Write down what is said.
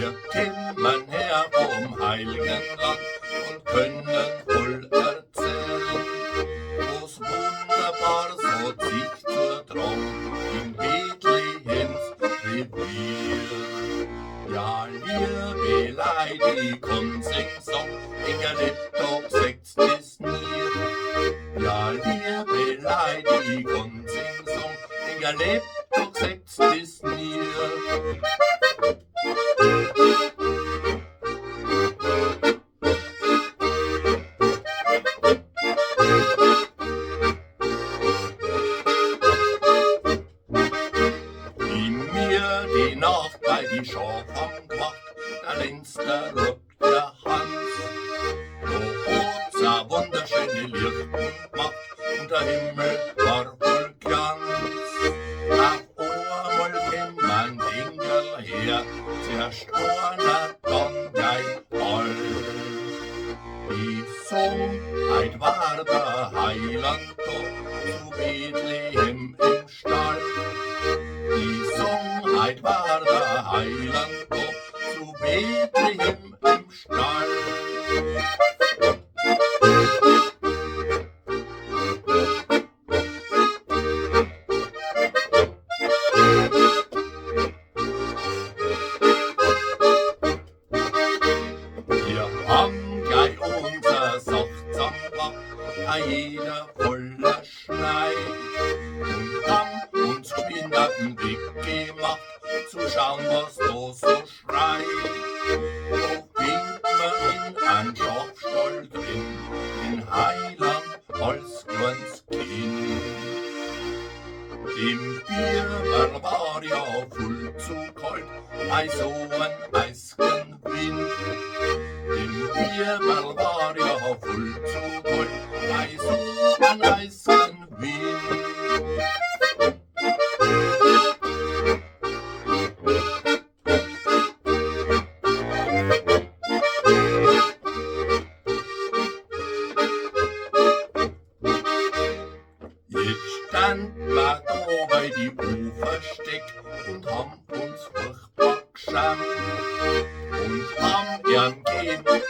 Wir kämen her vom heiligen Land und können voll erzählen, wo's wunderbar so sich zutrug in Bethlehems Revier. Ja, liebe Leid, ich kann sing Song, ich lebt doch sechs bis nie. Ja, liebe Leid, ich kann sing Song, ich lebt doch sechs bis nie. Die Nacht bei die Schaf am gemacht, da links der Rupp der Hans. Da hat's a wunderschöne Lichten gemacht und der Himmel war voll Glanz. Auf einmal kämen Engel her, zuerst einer, dann gleich all. Die Song, heut war der Heiland da, zu Bethlehem im Stall. Die Song, heut war der Heiland da, zu Bethlehem im Stall. Wir haben gleich unser Saft zusammengebracht, a jeder voller Schnei, und haben uns geschwind auf den Weg gemacht, zu schauen, was da so schreit. Da findet man in einem Schafstall drin den Heiland als kleines Kind. Dem Bieberl war ja voll zu kalt, ei so ein eisgen Wind. Dem Bieberl war ja voll zu kalt, ei so ein eisgen Wind. Jetzt stand wir da bei die Ufersteck und haben uns furchtbar geschämt und haben gern gegeben